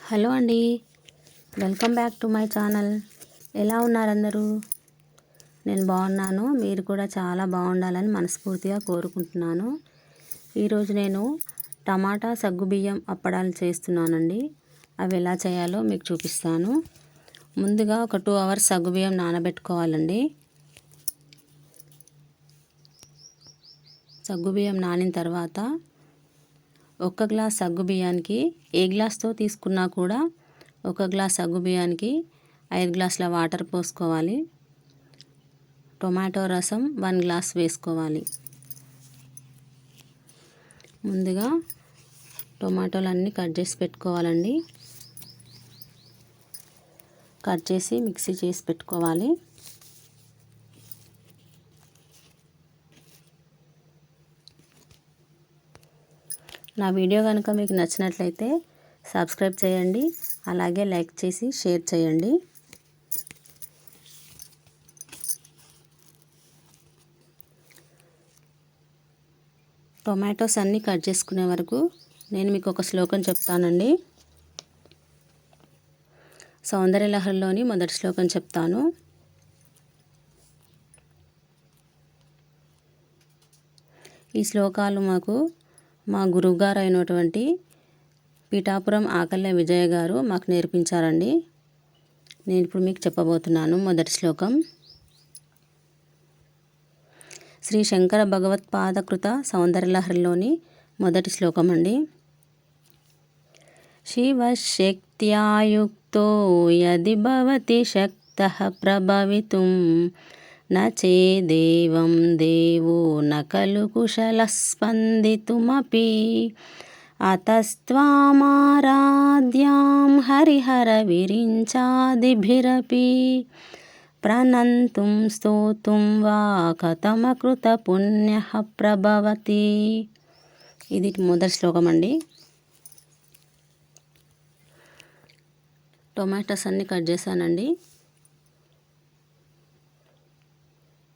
Hello అండి, welcome back to my channel. ఎలా ఉన్నారు అందరూ? నేను బాగున్నాను. మీరు కూడా చాలా బాగుండాలని మనస్ఫూర్తిగా కోరుకుంటున్నాను. ఈరోజు నేను టమాటా సగ్గుబియ్యం అప్పడాలు చేస్తున్నానండి. అవి ఎలా చేయాలో మీకు చూపిస్తాను. ముందుగా ఒక 2 అవర్స్ సగ్గుబియ్యం నానబెట్టుకోవాలండి. సగ్గుబియ్యం నానిన తర్వాత 1 గ్లాస్ సగ్గుబియ్యానికి ఏ గ్లాస్తో తీసుకున్నా కూడా 1 గ్లాస్ సగ్గుబియ్యానికి 5 గ్లాసుల వాటర్ పోసుకోవాలి. టొమాటో రసం 1 గ్లాస్ వేసుకోవాలి. ముందుగా టొమాటోలన్నీ కట్ చేసి పెట్టుకోవాలండి. కట్ చేసి మిక్సీ చేసి పెట్టుకోవాలి. నా వీడియో కనుక మీకు నచ్చినట్లయితే సబ్స్క్రైబ్ చేయండి, అలాగే లైక్ చేసి షేర్ చేయండి. టొమాటోస్ అన్నీ కట్ చేసుకునే వరకు నేను మీకు ఒక శ్లోకం చెప్తానండి. సౌందర్యలహరిలోని మొదటి శ్లోకం చెప్తాను. ఈ శ్లోకాలు మా గురువుగారు అయినటువంటి పిఠాపురం ఆకళ్ళ విజయ గారు మాకు నేర్పించారండి. నేను ఇప్పుడు మీకు చెప్పబోతున్నాను. మొదటి శ్లోకం శ్రీ శంకర భగవత్పాదకృత సౌందర్యలహరిలోని మొదటి శ్లోకం అండి. శివశక్త్యాయుక్తో యది భవతి శక్తః ప్రభవితుం నచేదేవం దేవో నకలు కుశలః స్పందితుమపి అతస్త్వామారాధ్యాం హరిహర విరించాదిభిరపి ప్రణంతుం స్తోతుం వా కథమకృత పుణ్యః ప్రభవతి. ఇది మొదటి శ్లోకం అండి. టొమాటోస్ అన్నీ కట్ చేశానండి.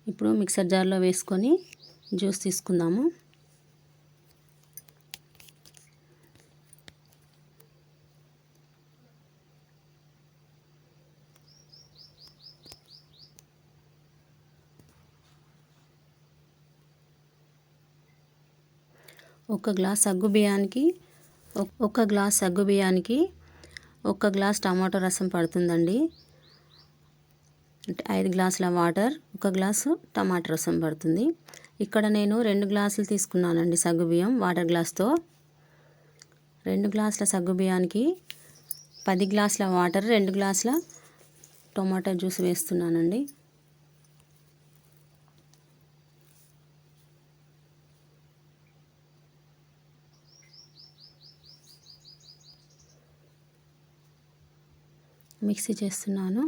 ఇప్పుడు మిక్సర్ జార్లో వేసుకొని జ్యూస్ తీసుకుందాము. ఒక గ్లాస్ సగ్గుబియ్యానికి 1 గ్లాస్ టమాటో రసం పడుతుందండి. అంటే 5 గ్లాసుల వాటర్, 1 గ్లాసు టమాటో రసం పడుతుంది. ఇక్కడ నేను 2 గ్లాసులు తీసుకున్నానండి సగ్గుబియ్యం వాటర్ గ్లాస్తో. 2 గ్లాసుల సగ్గుబియ్యానికి 10 గ్లాసుల వాటర్, 2 గ్లాసుల టమాటో జ్యూస్ వేస్తున్నానండి. మిక్సీ చేస్తున్నాను.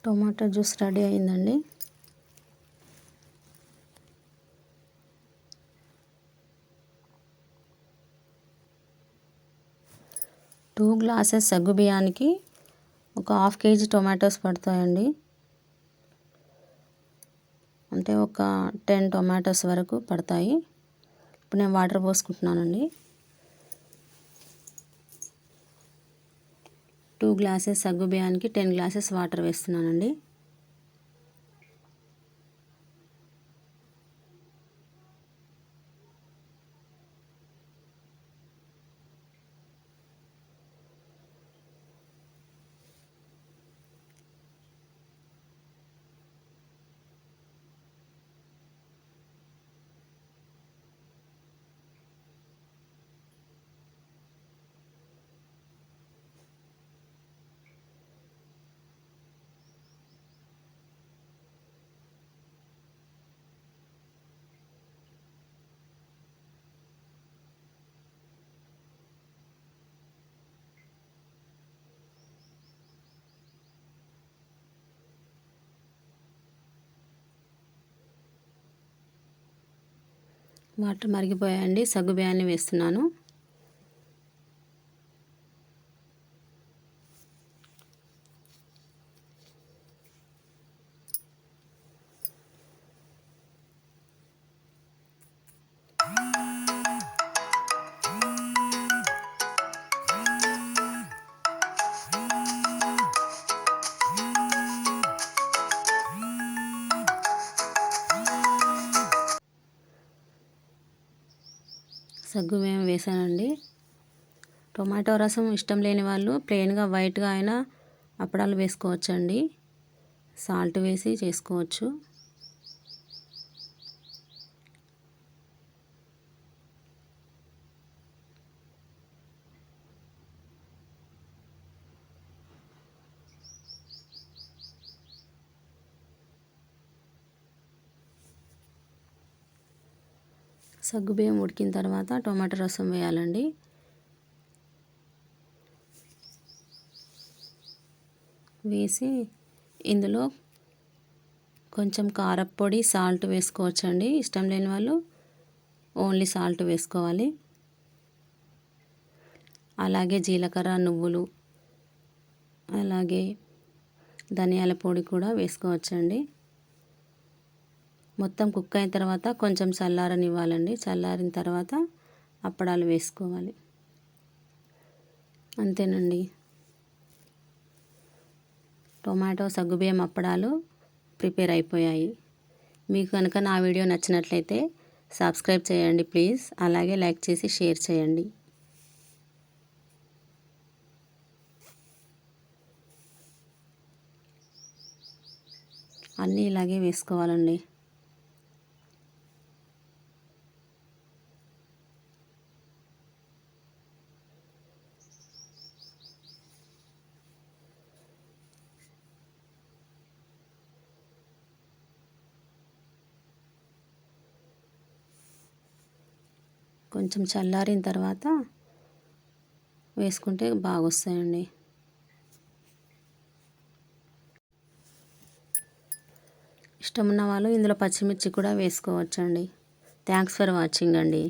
టొమాటో జ్యూస్ రెడీ అయిందండి. టూ గ్లాసెస్ సగ్గుబియ్యానికి ఒక 1/2 kg టొమాటోస్ పడతాయండి. అంటే ఒక 10 టొమాటోస్ వరకు పడతాయి. ఇప్పుడు నేను వాటర్ పోసుకుంటున్నానండి. 2 గ్లాసెస్ సగ్గుబియ్యానికి 10 గ్లాసెస్ వాటర్ వేస్తున్నానండి. వాటర్ మరిగిపోయాయండి. సగ్గుబియ్యాన్ని వేస్తున్నాను. సగ్గుబియ్యం వేసానండి. టొమాటో రసం ఇష్టం లేని వాళ్ళు ప్లెయిన్గా వైట్గా అయినా అప్పడాలు వేసుకోవచ్చండి. సాల్ట్ వేసి చేసుకోవచ్చు. సగ్గుబియ్యం ఉడికిన తర్వాత టొమాటో రసం వేయాలండి. వేసి ఇందులో కొంచెం కారప్పొడి, సాల్ట్ వేసుకోవచ్చండి. ఇష్టం లేని వాళ్ళు ఓన్లీ సాల్ట్ వేసుకోవాలి. అలాగే జీలకర్ర, నువ్వులు, అలాగే ధనియాల పొడి కూడా వేసుకోవచ్చండి. మొత్తం కుక్ అయిన తర్వాత కొంచెం చల్లారనివ్వాలండి. చల్లారిన తర్వాత అప్పడాలు వేసుకోవాలి. అంతేనండి. టొమాటో సగ్గుబియ్యం అప్పడాలు ప్రిపేర్ అయిపోయాయి. మీకు కనుక నా వీడియో నచ్చినట్లయితే సబ్స్క్రైబ్ చేయండి ప్లీజ్. అలాగే లైక్ చేసి షేర్ చేయండి. అన్నీ ఇలాగే వేసుకోవాలండి. కొంచెం చల్లారిన తర్వాత వేసుకుంటే బాగొస్తాయండి. ఇష్టం ఉన్న వాళ్ళు ఇందులో పచ్చిమిర్చి కూడా వేసుకోవచ్చండి. థ్యాంక్స్ ఫర్ వాచింగ్ అండి.